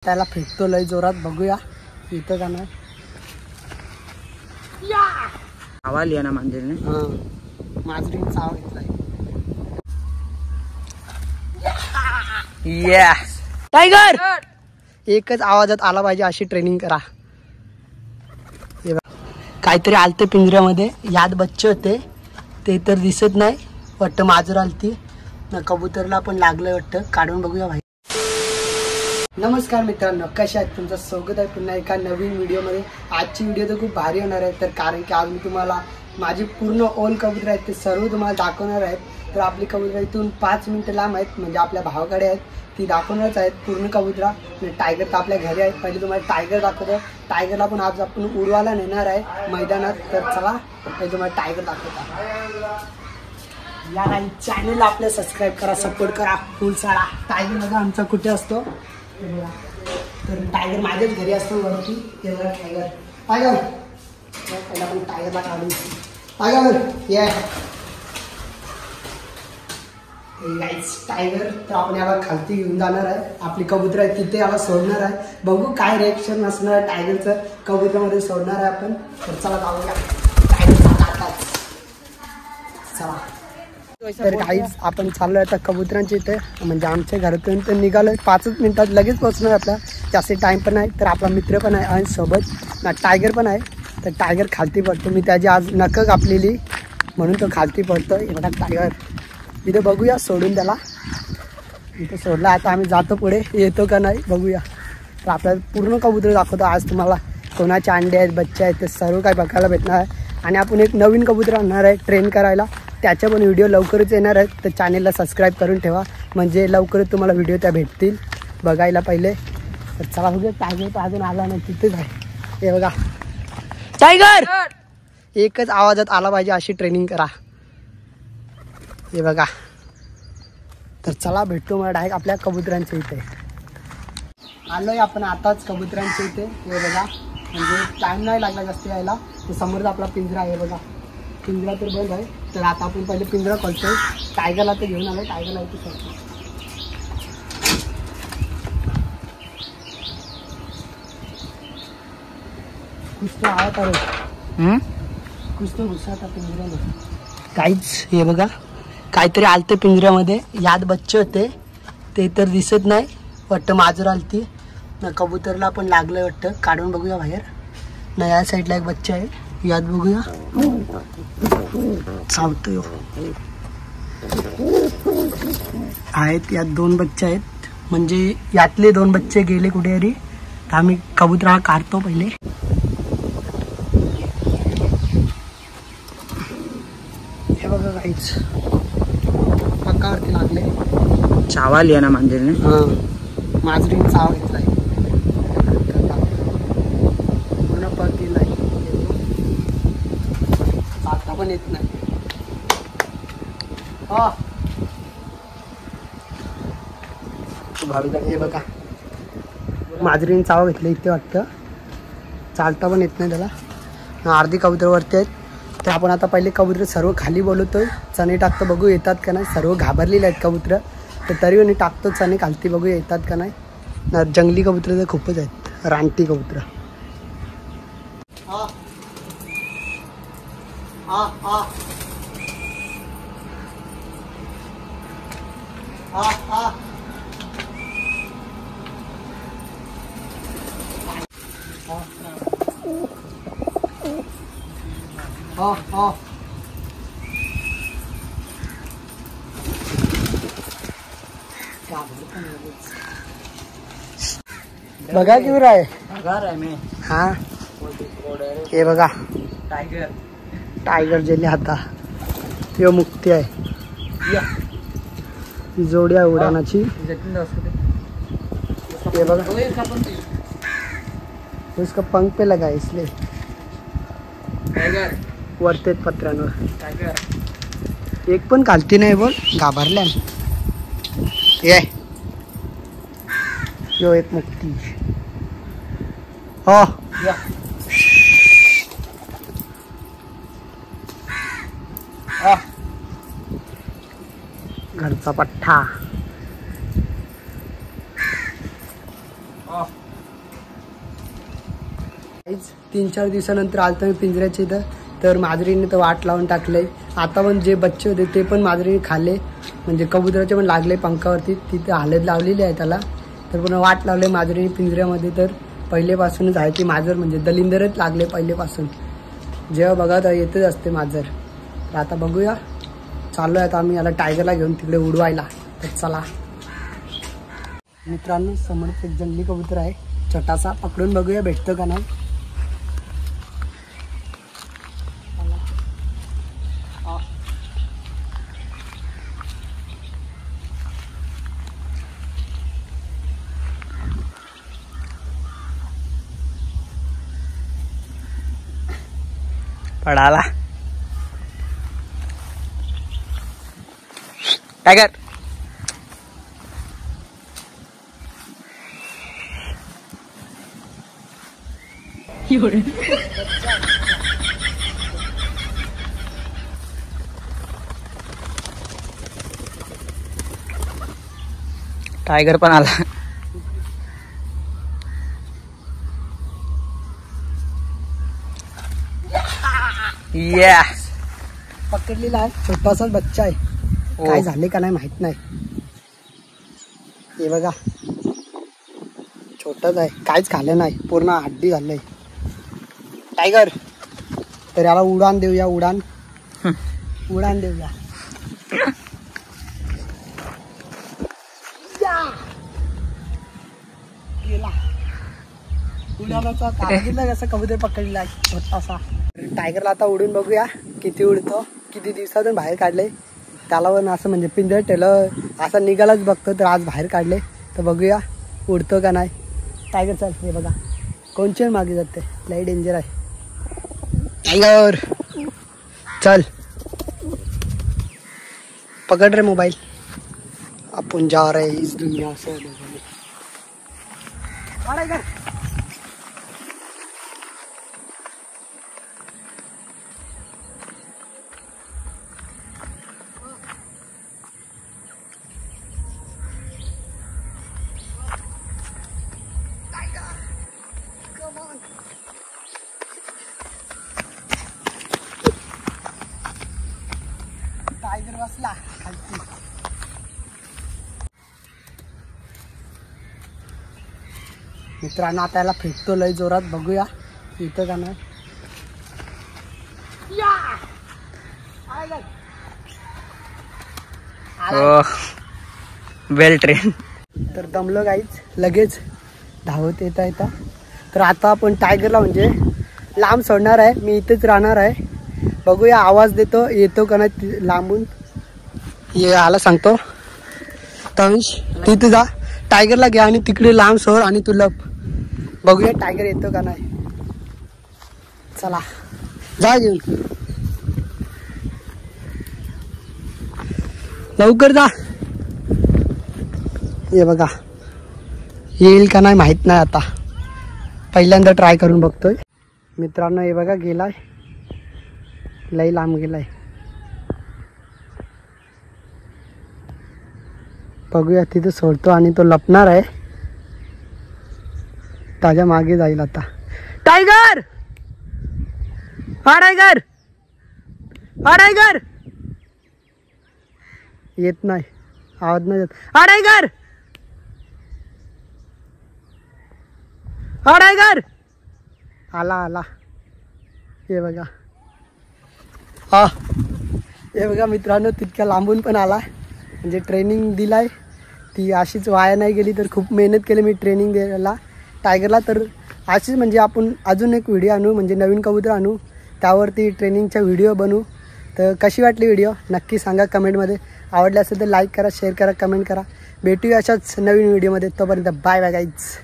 त्याला फेकतो लय जोरात, बघूया इथं का नाही. आवाज लिया ना मांजरीने. मांजरीचा आवाज घेतलाय. Yes tiger. एकच आवाजात आला पाहिजे अशी ट्रेनिंग करा. काहीतरी आलते पिंजऱ्यामध्ये, यात बच्चे होते ते तर दिसत नाही. वाटतं मांजर आलती ना, कबूतरला पण लागलंय वाटतं. काढून बघूया भाई. नमस्कार मित्रांनो, कशा आहेत? तुमचं स्वागत आहे पुन्हा एका नवीन व्हिडिओमध्ये. आजची व्हिडिओ तर खूप भारी होणार आहे, तर कारण की आज मी तुम्हाला माझी पूर्ण ओल कबूतर आहेत ते सर्व तुम्हाला दाखवणार आहेत. तर आपली कबूतर इथून 5 मिनिटं लांब आहेत, म्हणजे आपल्या भावाकडे आहेत, ती दाखवणारच आहेत पूर्ण कबुतरा. टायगर तर आपल्या घरी आहेत. पहिले तुम्हाला टायगर दाखवतो. टायगरला पण आज आपण उडवायला नेणार आहे मैदानात. तर चला पहिले तुम्हाला टायगर दाखवता. या नाही चॅनलला आपल्या सबस्क्राईब करा, सपोर्ट करा फुल साडा. टायगर बघा आमचा कुठे असतो तर टायगर माझ्याच घरी असतो वरती. ते बघा टायगर. टायगर पहिला आपण टायगरला काढून. टायगर ये टायगर. तर आपण याला खालती घेऊन जाणार आहे. आपली कबूतर आहे तिथे याला सोडणार आहे. बघू काय रिएक्शन असणार आहे टायगरचं. कबूतरामध्ये सोडणार आहे आपण. तर चला जाऊया टायगर. चला तर काहीच आपण चाललोय आता कबुतरांच्या इथे, म्हणजे आमच्या घरातून तर निघालोय 5 मिनिटात लगेच पोहोचणार. आपला जास्त टाइम पण आहे. तर आपला मित्र पण आहे आणि सोबत टायगर पण आहे. तर टायगर खालती पडतो. मी त्याची आज नखं कापलेली म्हणून तो खालती पडतो. एवढा टायगर इथे बघूया सोडून त्याला. इथे सोडला. आता आम्ही जातो पुढे, येतो का नाही बघूया. तर आपल्याला पूर्ण कबूतर दाखवतो आज तुम्हाला. कोणाचे अंडे आहेत, बच्चे आहेत, ते सर्व काही बघायला भेटणार आहे. आणि आपण एक नवीन कबूतर आणणार आहे ट्रेन करायला. त्याच्या पण व्हिडिओ लवकरच येणार आहेत. तर चॅनेलला सबस्क्राईब करून ठेवा, म्हणजे लवकरच तुम्हाला व्हिडिओ त्या भेटतील बघायला पहिले. तर चला बघूया. टायगर तर अजून आला नाही, तिथेच आहे. हे बघा टायगर. एकच आवाजात आला पाहिजे अशी ट्रेनिंग करा. हे बघा. तर चला भेटतो मला डायरेक्ट आपल्या कबुतरांच्या इथे. आलोय आपण आताच कबुतरांच्या इथे. हे बघा, म्हणजे टाईम नाही लागला जास्त यायला. तर समोरच आपला पिंजरा आहे बघा. पिंजरा तर बंद आहे. तर आता आपण पहिले पिंजरा खोलतोय. टायगरला तर घेऊन आलोय. टायगरला इथे सोडतो. कुछ तो आवाज आहे. कुछ तो गुस्सा था पिंजऱ्यामध्ये. काहीच हे बघा, काहीतरी आलते पिंजऱ्यामध्ये, यात बच्चे होते ते तर दिसत नाही. वाटतं मांजर आलती ना, कबूतरला पण लागलंय वाटतं. काढून बघूया बाहेर. ना या साईडला एक बच्चा आहे, यात बघूया. चावतोय आहेत. यात 2 बच्चे आहेत, म्हणजे यातले 2 बच्चे गेले कुठेतरी. तर आम्ही कबूतरा काढतो पहिले. हे बघा काहीच पक्कावरती लागले. चावा लिया ना मांजरीने. मांजरीने चावा घेतलाय. पूर्ण पग गेलाय. आता पण येत नाही. हे बघा मांजरीने चावा घेतला इथे वाटतं. चालता पण येत नाही त्याला. अर्धी कबूतर वरती आहेत. तर आपण आता पहिले कबूतर सर्व खाली बोलवतोय. चणे टाकतो, बघू येतात का नाही. सर्व घाबरलेले आहेत कबूतर. तर तरी मी टाकतो चणे खालती, बघू येतात का नाही. जंगली कबूतर तर खूपच आहेत, रानटी कबूतर. बघा की आहे. हा हे बघा टायगर. टायगर जेले आता यो मुक्ती आहे. जोडी आहे उडानाची. ये बघा उसका पंख पे लगा है इसलिए टायगर वरते पत्र्यांवर. एक पण खालती नाही बोल, घाबरल्या. ये यो एक मुक्ती. हो घरचा पठ्ठा. 3-4 दिवसानंतर आलतो मी पिंजऱ्याच्या इथं, तर माजरीने तर वाट लावून टाकले. आता पण जे बच्चे होते ते पण माजरीने खाल्ले, म्हणजे कबुतराचे पण लागले पंखावरती, तिथे हालत लावलेली आहे त्याला. तर पण वाट लावले माजरीने पिंजऱ्यामध्ये. तर पहिलेपासूनच आहे ती माजर, म्हणजे दलिंदरच लागले पहिलेपासून, जेव्हा बघा तर येतच असते माजर. तर आता बघूया, चाललो आहे आता आम्ही याला टायगरला घेऊन तिकडे उडवायला. तर चला मित्रांनो, समोरच एक जंगली कबूतर आहे छोटासा, पकडून बघूया भेटतो का नाही. पडाला टायगर. टायगर पण आला. पकडलेला आहे, छोटासा बच्चा आहे. काय झाले का नाही माहित नाही. हे बघा छोटाच आहे, काहीच खाल्लं नाही, पूर्ण हड्डी झालंय. टायगर, तर याला उडान देऊया, उडान देऊया. गेला उडानाचा कागदीला कसं कबूतर पकडलेला आहे छोटासा. टायगरला आता उडून बघूया किती उडतो, किती दिवसातून बाहेर काढले त्याला. पण असं म्हणजे पिंजऱ्यात ठेवलं असं निघालाच बघतो, तर आज बाहेर काढले तर बघूया उडतो का नाही. टायगर चल, हे बघा कोणचे मागे जाते, लई डेंजर आहे. टायगर चल, पकड़ रहे मोबाइल, अपन जा रहे इस दुनिया से. टायगर बसला खालती. मित्रांनो, आता याला फेकतो लय जोरात, बघूया इथं का नाही. वेल ट्रेन. तर दमलो गाईच, लगेच धावत येता. तर आता आपण टायगरला म्हणजे लांब सोडणार आहे, मी इथेच राहणार आहे. बघूया आवाज येतो का नाही लांबून. ये आला सांगतो तंश, तिथे जा, टायगरला घ्या आणि तिकडे लांब सोड आणि तू लप. बघूया टायगर येतो का नाही. चला जा घेऊन, लवकर जा. ये बघा येईल का नाही माहित नाही, आता पहिल्यांदा ट्राय करून बघतोय. मित्रांनो हे बघा गेलाय, लई लांब गेलाय. बघूया तिथे सोडतो आणि तो लपणार आहे, त्याच्या मागे जाईल आता. टायगर, हा टायगर, हा टायगर. येत नाही, आवाज नाही येत. हा टायगर, हा टायगर. आला. हे बघा, हा हे बघा मित्रांनो, तितक्या लांबून पण आला. म्हणजे ट्रेनिंग दिलाय, ती अशीच वाया नाही गेली. तर खूप मेहनत केली मी ट्रेनिंग द्यायला टायगरला. तर अशीच म्हणजे आपण अजून एक व्हिडिओ आणू, म्हणजे नवीन कबूतर आणू, त्यावरती ट्रेनिंगचा व्हिडिओ बनवू. तर कशी वाटली व्हिडिओ नक्की सांगा कमेंटमध्ये. आवडली असेल तर लाईक करा, शेअर करा, कमेंट करा. भेटूया अशाच नवीन व्हिडिओमध्ये. तोपर्यंत बाय बाय गाईज.